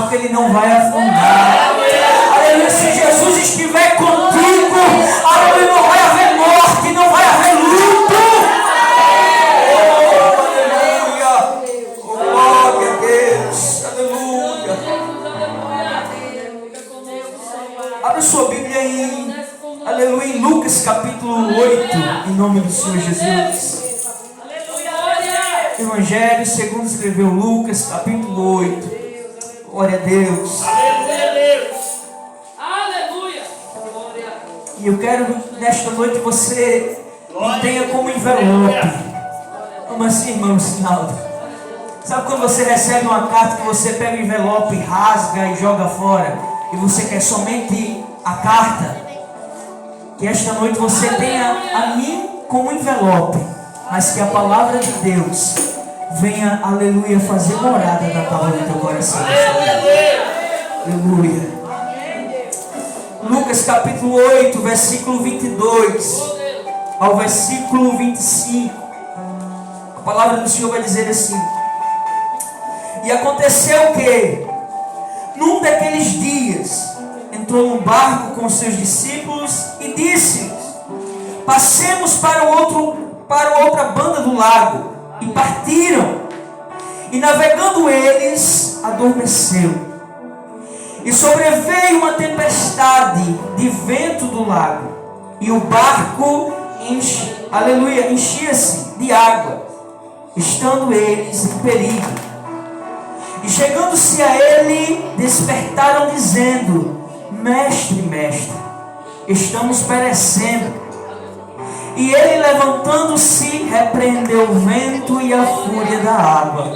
Ele não vai afundar. Aleluia. Se Jesus estiver contigo, aleluia, não vai haver morte, não vai haver luto. Aleluia. Glória a Deus. Aleluia. Abre sua Bíblia aleluia, em Lucas capítulo 8, em nome do Senhor Jesus. Evangelho segundo escreveu Lucas capítulo 8. Glória a Deus. Aleluia, Deus. Aleluia. E eu quero nesta noite você me tenha como envelope. Como assim, irmão Sinaldo? Sabe quando você recebe uma carta que você pega o envelope, rasga e joga fora, e você quer somente a carta? Que esta noite você tenha a mim como envelope, mas que a palavra de Deus venha, aleluia, fazer morada na palavra do teu coração. Aleluia. Lucas capítulo 8, versículo 22 ao versículo 25. A palavra do Senhor vai dizer assim: E aconteceu que, num daqueles dias, entrou num barco com seus discípulos e disse-lhes: Passemos para outra banda do lago. E partiram, e navegando eles, adormeceu. E sobreveio uma tempestade de vento do lago, e o barco enchia-se de água, estando eles em perigo. E chegando-se a ele, despertaram dizendo: Mestre, mestre, estamos perecendo. E ele, levantando-se, repreendeu o vento e a fúria da água,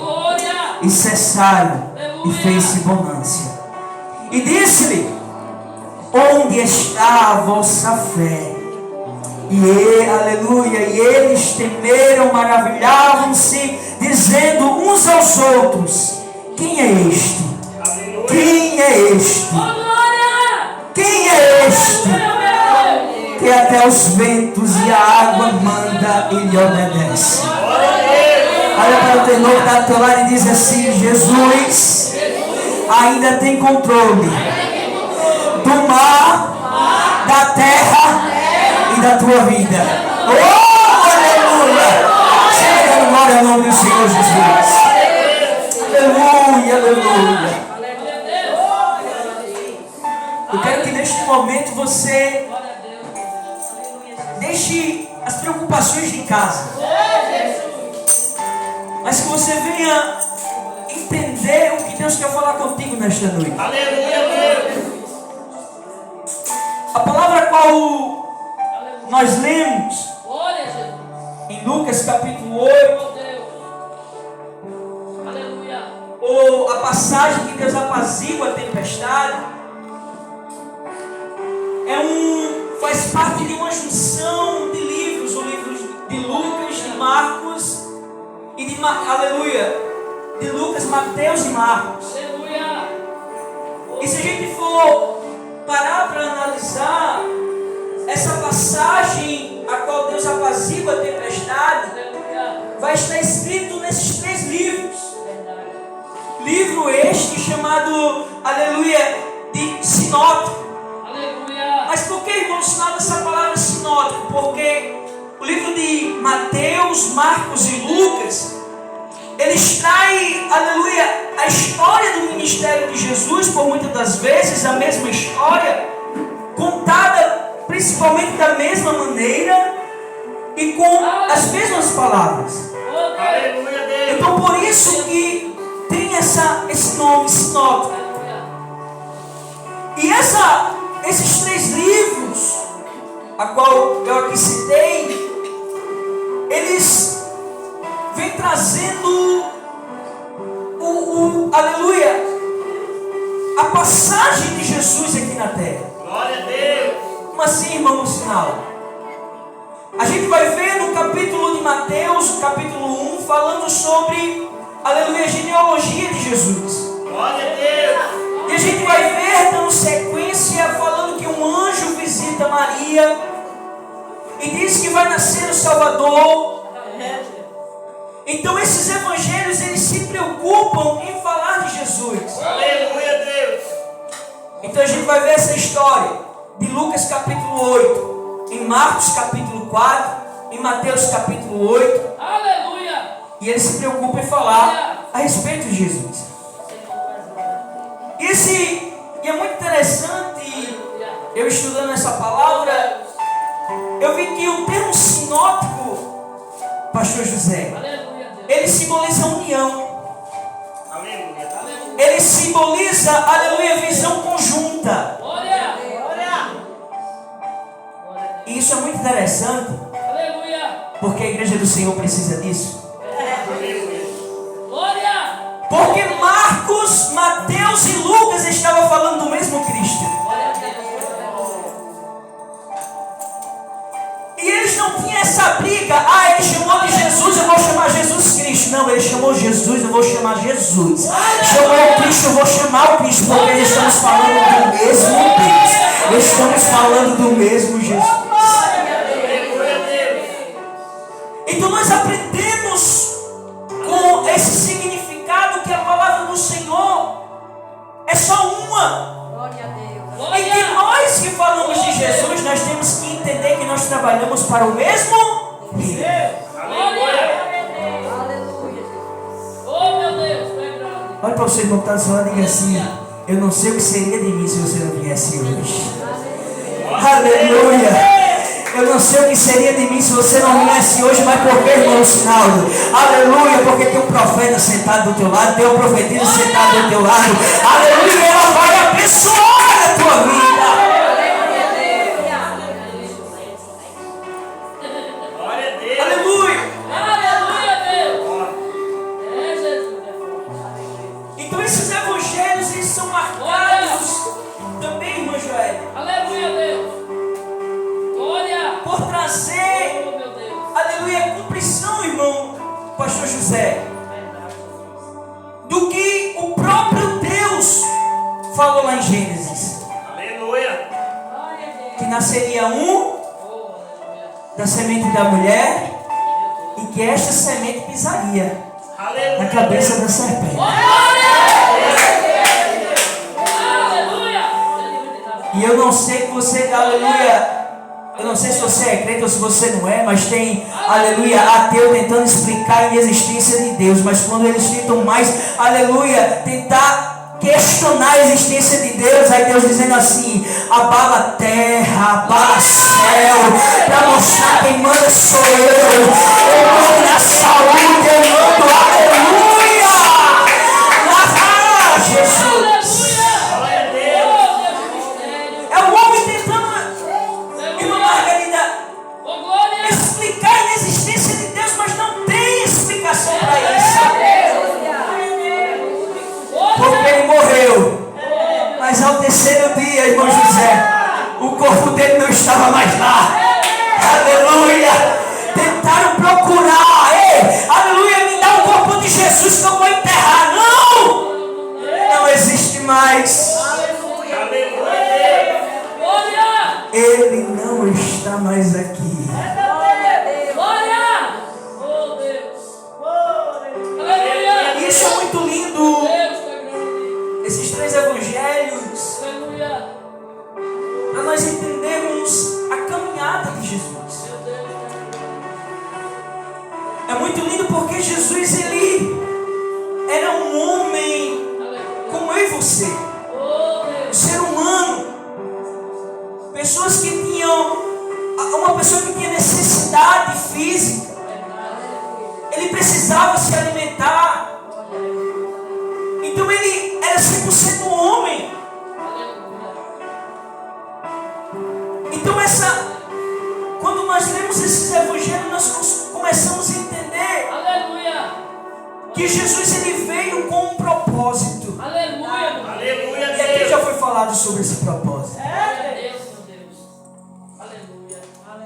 e cessaram, e fez-se bonança. E disse-lhe: Onde está a vossa fé? Aleluia, e eles temeram, maravilhavam-se, dizendo uns aos outros: Quem é este? Quem é este? Quem é este? Que até os ventos e a água manda e lhe obedece. Olha para o teu irmão que está do teu lado e diz assim: Jesus ainda tem controle do mar, da terra e da tua vida. Oh, aleluia! Seja dando glória ao nome do Senhor Jesus. Aleluia, aleluia. Eu quero que neste momento você deixe as preocupações de casa, mas que você venha entender o que Deus quer falar contigo nesta noite. A palavra qual nós lemos em Lucas capítulo 8, ou a passagem que Deus apazigua a tempestade, faz parte de uma junção de livros, o livro de Lucas, de Marcos e de Lucas, Mateus e Marcos. E se a gente for parar para analisar essa passagem a qual Deus apazigua a tempestade, vai estar escrito nesses 3 livros. Livro este chamado, de sinótico. Mas por que, irmão, sinal dessa palavra sinótico? Porque o livro de Mateus, Marcos e Lucas, eles traem, a história do ministério de Jesus, por muitas das vezes a mesma história, contada principalmente da mesma maneira e com as mesmas palavras. Então por isso que tem esse nome sinótico. E esses 3 livros, a qual eu aqui citei, eles vêm trazendo a passagem de Jesus aqui na terra. Glória a Deus. Como assim, irmão, no sinal? A gente vai ver no capítulo de Mateus, capítulo 1, falando sobre, a genealogia de Jesus. Glória a Deus. E a gente vai ver, dando sequência, falando que um anjo visita Maria e diz que vai nascer o Salvador. Então esses evangelhos, eles se preocupam em falar de Jesus. Aleluia, Deus. Então a gente vai ver essa história de Lucas capítulo 8, em Marcos capítulo 4, em Mateus capítulo 8. Aleluia. E eles se preocupam em falar a respeito de Jesus. E é muito interessante, eu estudando essa palavra, eu vi que o termo sinótico, Pastor José, ele simboliza união. Ele simboliza, visão conjunta. E isso é muito interessante, porque a igreja do Senhor precisa disso. Porque Marcos, Mateus e Lucas estavam falando do mesmo Cristo. E eles não tinham essa briga. Ele chamou de Jesus, eu vou chamar Jesus Cristo. Não, ele chamou Jesus, eu vou chamar Jesus. Chamou o Cristo, eu vou chamar o Cristo. Porque estamos falando do mesmo Deus. Estamos falando do mesmo Jesus. Então nós aprendemos com esse significado que a palavra do Senhor é só uma. E que nós que falamos de Jesus, nós temos que entender que nós trabalhamos para o mesmo Deus. Olha para o seu irmão que está do seu lado e diga assim: eu não sei o que seria de mim se você não viesse hoje. Aleluia. Eu não sei o que seria de mim se você não viesse hoje, mas por que, irmão Sinaldo? Aleluia, porque tem um profeta sentado do teu lado, tem uma profetisa sentada do teu lado. Aleluia, ela vai abençoar a tua vida. Aleluia. Então esses evangelhos, eles são marcados também, irmã Joel. Aleluia, Deus. Por trazer, cumprição, irmão Pastor José, do que o próprio Deus falou lá em Gênesis. Aleluia. Que nasceria da semente da mulher e que esta semente pisaria na cabeça da serpente. E eu não sei que você, aleluia, eu não sei se você é crente ou se você não é, mas tem, aleluia, ateu tentando explicar a inexistência de Deus. Mas quando eles tentam mais, aleluia, tentar questionar a existência de Deus, aí Deus dizendo assim: abala a terra, abala o céu, para mostrar quem manda sou eu. Eu mando na saúde, eu mando, aleluia! Jesus! É o homem tentando, irmã Margarida, explicar a inexistência de Deus, mas não tem explicação para isso. Porque ele morreu. Mas ao terceiro dia, irmão José, o corpo dele não estava mais lá. Aleluia. Tentaram procurar. Ei, aleluia, me dá o corpo de Jesus que eu vou enterrar. Não! Não existe mais. Ele não está mais aqui. Isso é muito lindo. Esses três evangelhos, para nós entendermos a caminhada de Jesus. É muito lindo porque Jesus, ele era um homem como eu e você, um ser humano, pessoas que tinham, uma pessoa que tinha necessidade física, ele precisava se alimentar. Então ele era 100% homem. Então quando nós lemos esses evangelhos, nós começamos a entender que Jesus, ele veio com um propósito. Aleluia. E aqui já foi falado sobre esse propósito.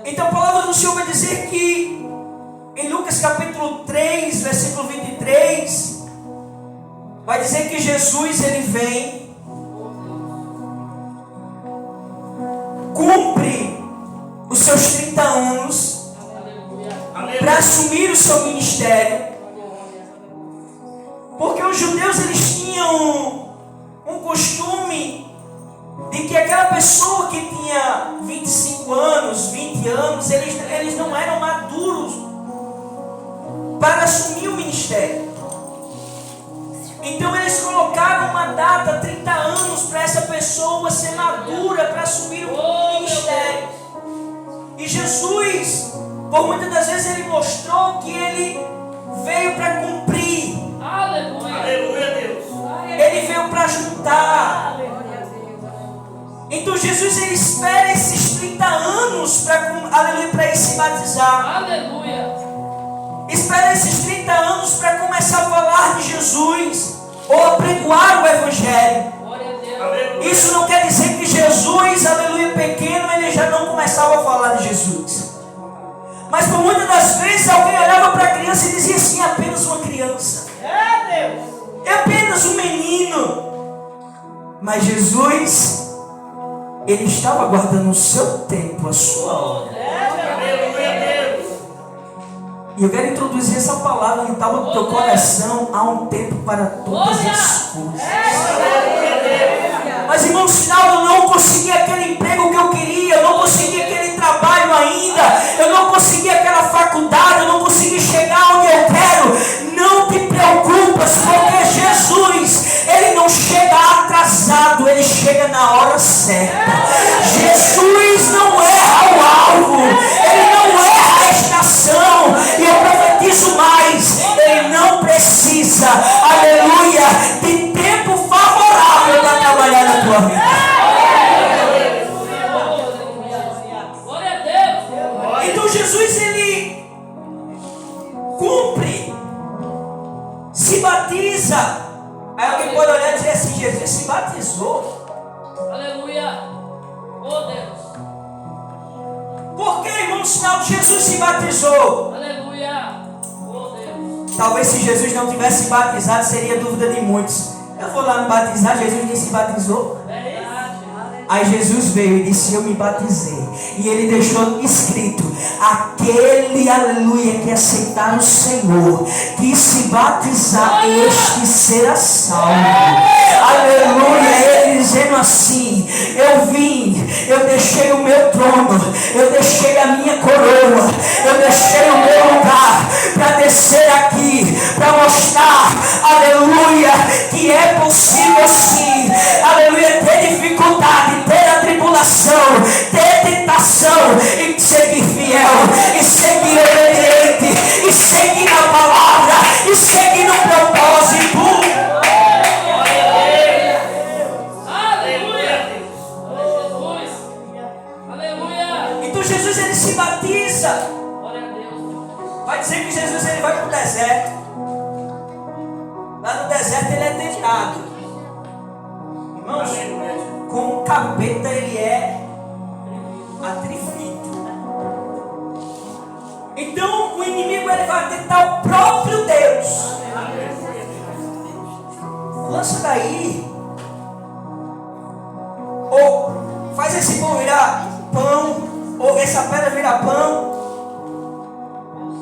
Então a palavra do Senhor vai dizer que em Lucas capítulo 3, versículo 23, vai dizer que Jesus, ele vem, cumpre os seus 30 anos para assumir o seu ministério. Porque os judeus, eles tinham um costume de que aquela pessoa que tinha 25 anos, 20 anos, eles não eram maduros para assumir o ministério. Então eles colocavam uma data, 30 anos, para essa pessoa ser madura para assumir o ministério. E Jesus, por muitas das vezes, ele mostrou que ele veio para cumprir. Aleluia, Deus. Ele veio para juntar. Então Jesus, ele espera esses 30 anos para ir se batizar. Espera esses 30 anos para começar a falar de Jesus ou a pregoar o Evangelho. Isso não quer dizer que Jesus, aleluia, pequeno, ele já não começava a falar de Jesus. Mas por muitas das vezes alguém olhava para a criança e dizia assim: é apenas uma criança, é apenas um menino. Mas Jesus, ele estava aguardando o seu tempo, a sua hora. E eu quero introduzir essa palavra que estava no teu coração. Há um tempo para todas as coisas. Mas, irmão, sinal, eu não consegui aquele emprego que eu queria, eu não consegui aquele trabalho ainda, eu não consegui aquela faculdade, eu não consegui chegar onde eu quero. Não te preocupas, porque Jesus, ele não chega atrasado, ele chega na hora certa. Jesus não erra o alvo, ele não erra a estação. E eu profetizo mais, ele não precisa, aleluia, de tempo favorável para trabalhar na tua vida. Então Jesus, ele cumpre, se batiza. Aí alguém pode olhar e dizer assim: Jesus se batizou. Aleluia. Oh Deus. Por que, irmão, sinal de Jesus se batizou? Aleluia. Oh Deus. Talvez se Jesus não tivesse batizado, seria dúvida de muitos. Eu vou lá me batizar, Jesus nem se batizou. Aí Jesus veio e disse: eu me batizei. E ele deixou escrito: aquele, aleluia, que aceitar o Senhor, que se batizar, este será salvo. Aleluia. Ele dizendo assim: eu vim, eu deixei o meu trono, eu deixei a minha coroa, eu deixei o meu lugar para descer aqui, para mostrar, aleluia, que é possível sim, aleluia, ter dificuldade, ter a tribulação, ter tentação e seguir firme. Então Jesus ele se batiza. Glória a Deus. Vai dizer que Jesus ele vai para o deserto. Lá no deserto ele é tentado. Irmãos, com o capeta ele é atrevito. Então o inimigo ele vai tentar o próprio Deus. Lança daí. Ou faz esse pão virar pão. Ou essa pedra virar pão.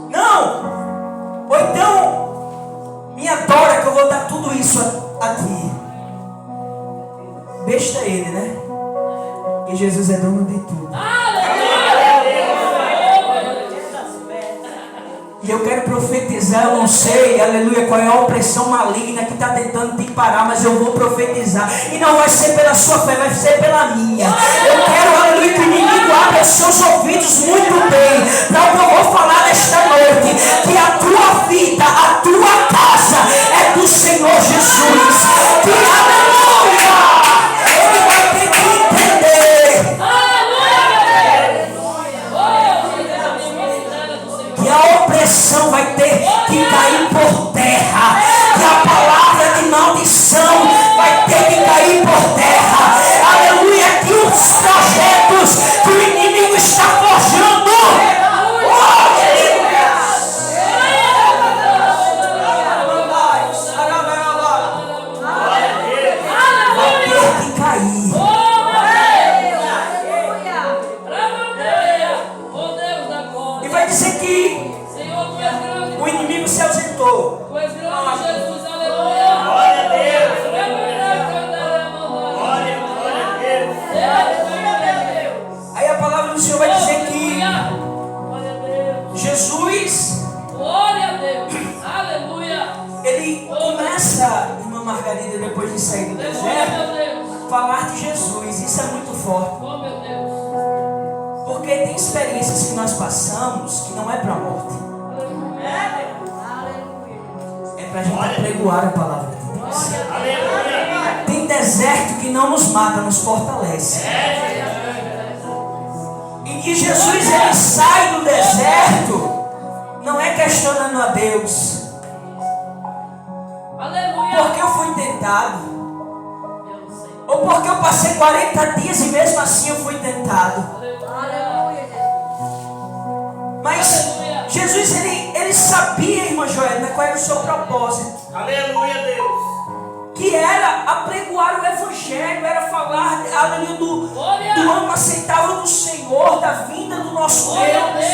Não. Ou então me adora que eu vou dar tudo isso a ti. Besta ele, né? E Jesus é dono de tudo. E eu quero profetizar, eu não sei, aleluia, qual é a opressão maligna que está tentando te parar, mas eu vou profetizar. E não vai ser pela sua fé, vai ser pela minha. Eu quero, aleluia, que o inimigo abra os seus ouvidos muito bem, para o que eu vou falar nesta noite, que a tua vida, a tua casa é do Senhor Jesus. Que aleluia! Ele vai ter que entender que a opressão vai ter que cair por terra, que a palavra de maldição vai ter que cair por terra, aleluia, que os projetos que o inimigo está forjando, vai ter que cair. E vai dizer que o inimigo se ausentou. Tu és grande, Jesus, aleluia. Glória a Deus. Glória a Deus. Aí a palavra do Senhor vai dizer que Glória a Deus. Jesus, Glória a Deus. Aleluia. ele começa, irmã Margarida, depois de sair do Aleluia, deserto, meu Deus. falar de Jesus. Isso é muito forte. Oh, meu Deus. Porque tem experiências que nós passamos que não é para a morte. É para a gente apregoar a palavra de Deus. Aleluia. Tem deserto que não nos mata, nos fortalece. E Jesus ele sai do deserto, não é questionando a Deus. Aleluia. Porque eu fui tentado. Ou porque eu passei 40 dias e mesmo assim eu fui tentado. Mas Jesus ele sabia, irmã Joelma, qual era o seu propósito. Aleluia, Deus. Que era apregoar o Evangelho, era falar, aleluia, do ano aceitável do Senhor, da vinda do nosso Deus.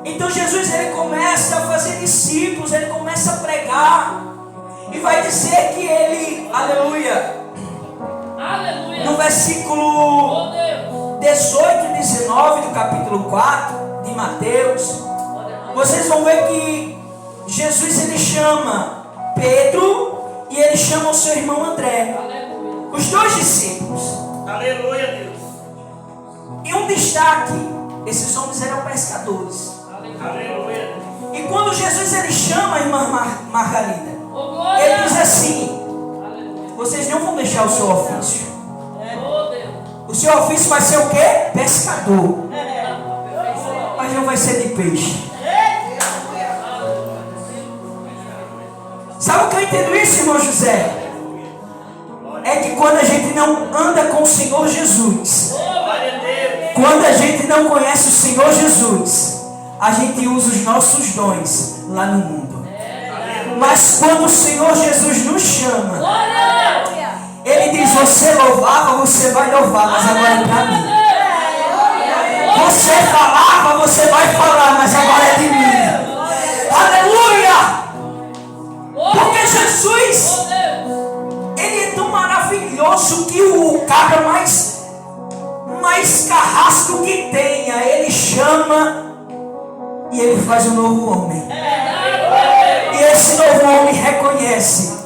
Então Jesus ele começa a fazer discípulos, ele começa a pregar. E vai dizer que ele, aleluia, no versículo 18 e 19 do capítulo 4 de Mateus, vocês vão ver que Jesus ele chama Pedro e ele chama o seu irmão André, os dois discípulos. Aleluia, Deus. E um destaque, esses homens eram pescadores. Aleluia. E quando Jesus ele chama a irmã Margarida, ele diz assim: vocês não vão deixar o seu ofício. O seu ofício vai ser o quê? Pescador. Mas não vai ser de peixe. Sabe o que eu entendo isso, irmão José? É que quando a gente não anda com o Senhor Jesus, quando a gente não conhece o Senhor Jesus, a gente usa os nossos dons lá no mundo. Mas quando o Senhor Jesus nos chama, Ele diz: você louvava, você vai louvar, mas agora é para mim. Você falava, você vai falar, mas agora é de mim. Aleluia! Porque Jesus, Ele é tão maravilhoso que o cabra mais carrasco que tenha, Ele chama e Ele faz um novo homem. E esse novo homem reconhece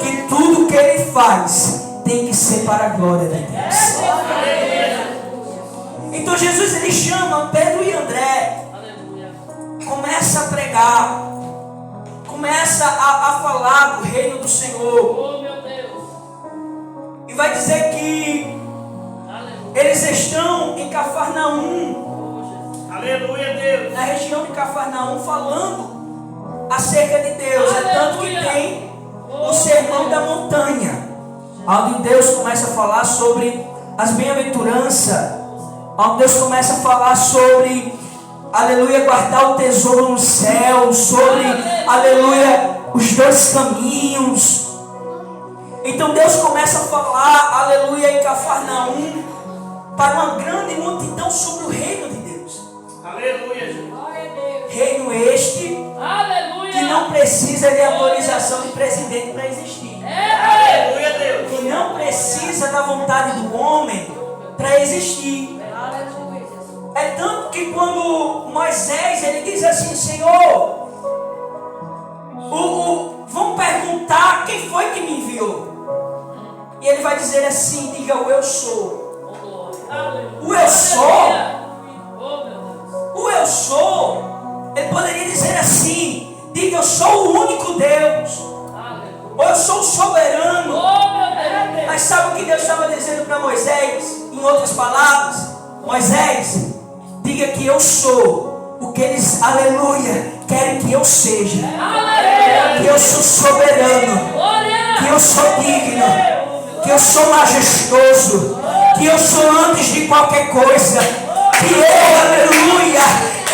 que tudo que Ele faz tem que ser para a glória de Deus. Então Jesus ele chama Pedro e André, começa a pregar, começa a falar do reino do Senhor. E vai dizer que Eles estão em Cafarnaum, Aleluia, Deus. na região de Cafarnaum, falando acerca de Deus. É tanto que tem o Sermão da Montanha, onde Deus começa a falar sobre as bem-aventuranças, onde Deus começa a falar sobre, aleluia, guardar o tesouro no céu, sobre, aleluia, os dois caminhos. Então Deus começa a falar, aleluia, em Cafarnaum, para uma grande multidão sobre o reino de Deus. Aleluia, Jesus. Reino este que não precisa de autorização de presidente para existir. Aleluia, Deus. Que não precisa da vontade do homem para existir. É tanto que quando Moisés ele diz assim: Senhor, vamos perguntar quem foi que me enviou. E ele vai dizer assim: diga o eu sou. O eu sou. O eu sou. Ele poderia dizer assim: diga eu sou o único Deus. Ou eu sou o soberano. Mas sabe o que Deus estava dizendo para Moisés? Em outras palavras, Moisés, diga que eu sou o que eles, aleluia, querem que eu seja. Que eu sou soberano, que eu sou digno, que eu sou majestoso, que eu sou antes de qualquer coisa, que eu, aleluia,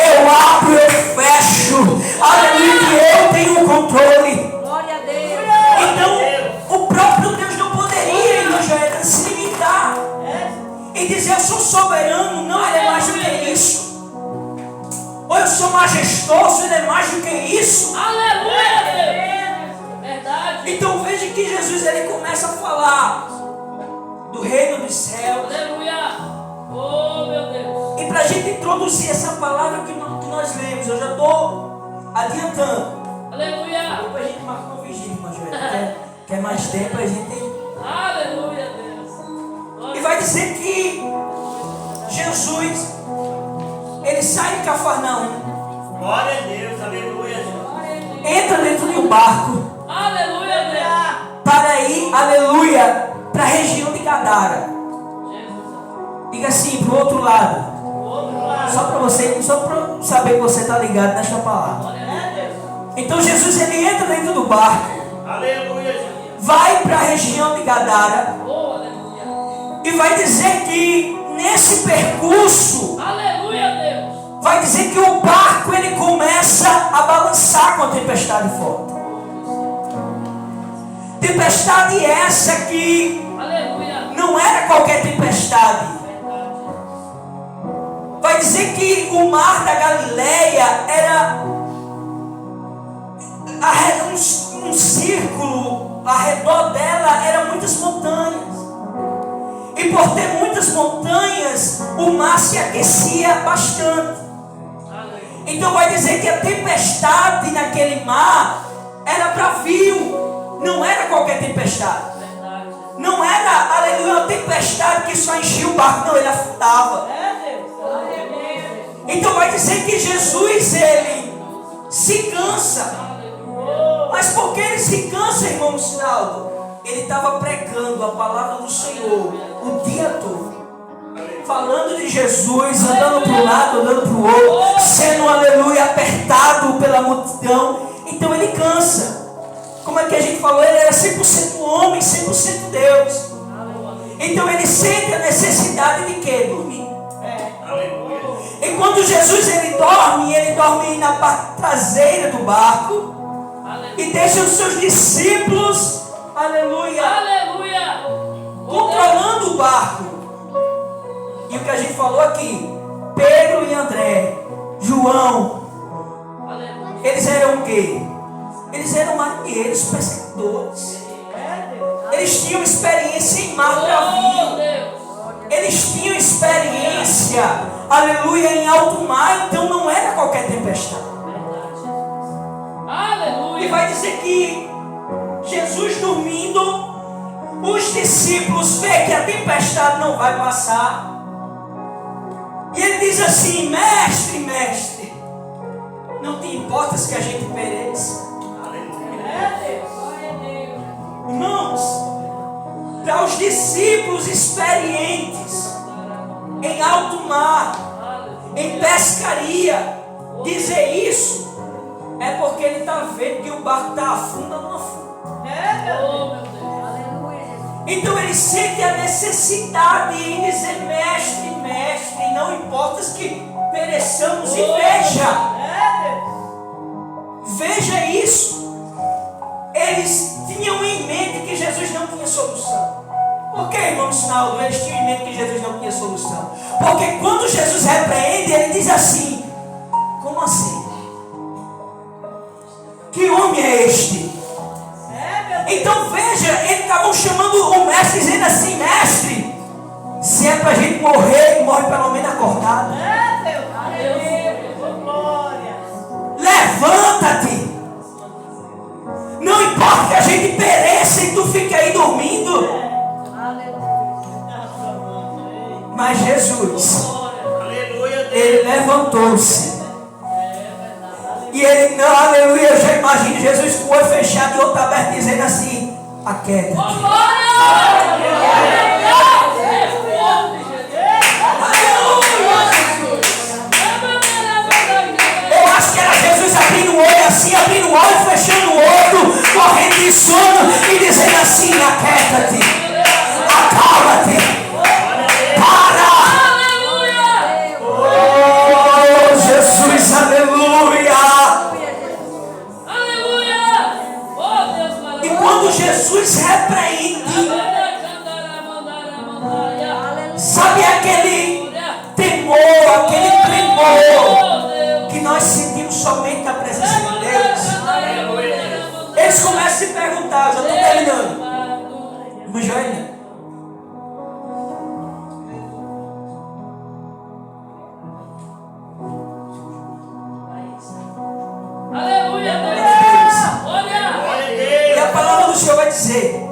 eu abro, eu fecho, aleluia, que eu tenho o controle. Então, o próprio Deus não poderia, irmão Joel, se limitar e dizer eu sou soberano. Não, ele é mais do que isso. Ou eu sou majestoso, ele é mais do que isso. Então veja que Jesus ele começa a falar do reino dos céus. E para a gente introduzir essa palavra que nós lemos, eu já estou adiantando. Depois a gente marca uma vigília, irmã Joel. Quer mais tempo, a gente. E vai dizer que Jesus ele sai de Cafarnaum, Glória a Deus, aleluia, Jesus. entra dentro de um barco para ir, aleluia, para a região de Gadara. Diga assim, para o outro lado. Só para você, só para saber que você está ligado nesta palavra. Então Jesus ele entra dentro do barco, Aleluia, Jesus. vai para a região de Gadara e vai dizer que nesse percurso, vai dizer que o barco ele começa a balançar com a tempestade forte. Tempestade essa que não era qualquer tempestade. Vai dizer que o mar da Galileia era um círculo, ao redor dela eram muitas montanhas. E por ter muitas montanhas, o mar se aquecia bastante. Então vai dizer que a tempestade naquele mar era bravio, não era qualquer tempestade. Não era, aleluia, uma tempestade que só enchia o barco, não, ele afundava. Então vai dizer que Jesus, ele se cansa. Mas por que ele se cansa, irmão Sinaldo? Ele estava pregando a palavra do Senhor o dia todo. Falando de Jesus, andando para um lado, andando para o outro, sendo, aleluia, apertado pela multidão. Então ele cansa. Como é que a gente falou? Ele era 100% homem, 100% Deus. Então ele sente a necessidade de quê? Dormir. E quando Jesus ele dorme na parte traseira do barco e deixa os seus discípulos, aleluia, controlando o barco. E o que a gente falou aqui, Pedro e André, João, eles eram o quê? Eles eram marinheiros, pescadores. Eles tinham experiência em mar bravio. Eles tinham experiência, aleluia, em alto mar. Então não era qualquer tempestade. E vai dizer que Jesus dormindo, os discípulos veem que a tempestade não vai passar. E ele diz assim: mestre, mestre, não te importas que a gente pereça? Irmãos, para os discípulos experientes, mar, em pescaria. Dizer isso é porque ele está vendo que o barco está afundando no fundo. Então ele sente a necessidade em dizer: mestre, mestre, não importa que pereçamos. E veja isso. Eles tinham em mente que Jesus não tinha solução. Por que, irmão Sinaldo, eles tinham em mente que Jesus não tinha solução? Porque quando Jesus repreende, ele diz assim: como assim? Que homem é este? Então veja, eles estavam chamando o mestre, dizendo assim: mestre, se é para a gente morrer, morre pelo menos acordado. Levanta-te. Não importa que a gente pereça e tu fique aí dormindo. Mas Jesus, ele levantou-se. E ele, não, aleluia, eu já imagino Jesus com o olho fechado e o outro aberto, dizendo assim: aquieta. Eu acho que era Jesus abrindo o olho assim, abrindo o olho, fechando o outro, morrendo de sono e dizendo assim: aquieta-te, acalma-te, para. Oh, Jesus, aleluia. E quando Jesus repreende, sabe aquele temor, aquele tremor que nós sentimos somente na presença de Deus? Eles começam a se perguntar, eu já estou terminando. Irmã Joana, aleluia, e a palavra do Senhor vai dizer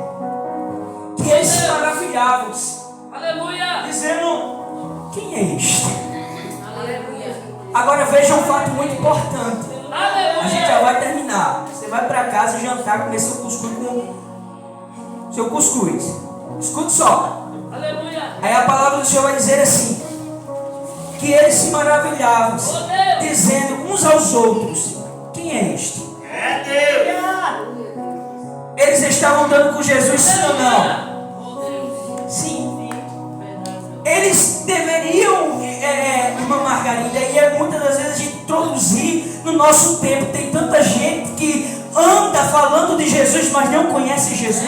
que eles se maravilhavam, aleluia, dizendo: quem é este? Agora veja um fato muito importante. A gente já vai terminar. Você vai para casa jantar, comer seu cuscuz com seu cuscuz. Escute só. aleluia. Aí a palavra do Senhor vai dizer assim: que eles se maravilhavam, dizendo uns aos outros: quem é este? É Deus. Eles estavam andando com Jesus, sim ou não? Sim. Eles deveriam, irmã Margarida, e muitas das vezes a gente introduzir no nosso tempo. Tem tanta gente que anda falando de Jesus, mas não conhece Jesus.